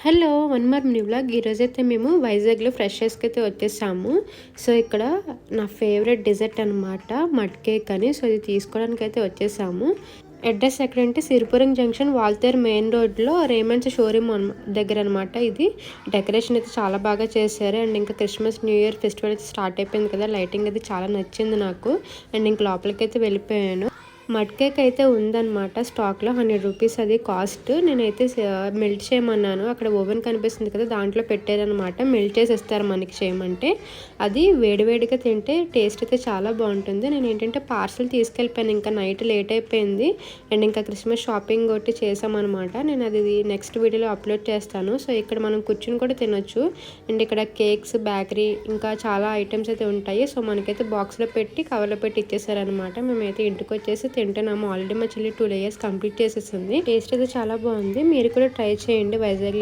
Hello! One more mini vlog. ఈరోజైతే మేము వైజాగ్‌లో ఫ్రెషర్స్‌కి అయితే వచ్చేసాము. సో, ఇక్కడ నా ఫేవరెట్ డెజర్ట్ అనమాట మడ్ కేక్ అని. సో, ఇది తీసుకోవడానికైతే వచ్చేసాము. అడ్రస్ ఎక్కడంటే సిరిపురం జంక్షన్ వాల్తేరు మెయిన్ రోడ్‌లో రేమండ్స్ షోరూమ్ దగ్గర అనమాట ఇది. డెకరేషన్ అయితే చాలా బాగా చేశారు. అండ్ ఇంకా క్రిస్మస్, న్యూ ఇయర్ ఫెస్టివల్ అయితే స్టార్ట్ అయిపోయింది కదా! లైటింగ్ అది చాలా నచ్చింది నాకు. అండ్ ఇంక లోపలికైతే వెళ్ళిపోయాను. మడ్ కేక్ అయితే ఉందన్నమాట స్టాక్‌లో. 100 రూపీస్ అది కాస్ట్. నేనైతే మెల్ట్ చేయమన్నాను. అక్కడ ఓవెన్ కనిపిస్తుంది కదా! దాంట్లో పెట్టారనమాట. మెల్ట్ చేసి ఇస్తారు మనకి చేయమంటే. అది వేడివేడిగా తింటే టేస్ట్ అయితే చాలా బాగుంటుంది. నేను ఏంటంటే పార్సల్ తీసుకెళ్ళిపోయాను. ఇంకా నైట్ లేట్ అయిపోయింది. అండ్ ఇంకా క్రిస్మస్ షాపింగ్ ఒకటి చేసామన్నమాట. నేను అది నెక్స్ట్ వీడియోలో అప్లోడ్ చేస్తాను. సో, ఇక్కడ మనం కూర్చుని కూడా తినొచ్చు. అండ్ ఇక్కడ కేక్స్, బేకరీ ఇంకా చాలా ఐటమ్స్ అయితే ఉంటాయి. సో, మనకైతే బాక్స్లో పెట్టి కవర్లో పెట్టి ఇచ్చేసారనమాట. మేమైతే ఇంటికి వచ్చేసి తింటున్నాము. ఆల్రెడీ మా చెల్లి 2 లేయర్స్ కంప్లీట్ చేసేసింది. టేస్ట్ అయితే చాలా బాగుంది. మీరు కూడా ట్రై చేయండి వైజాగ్లో.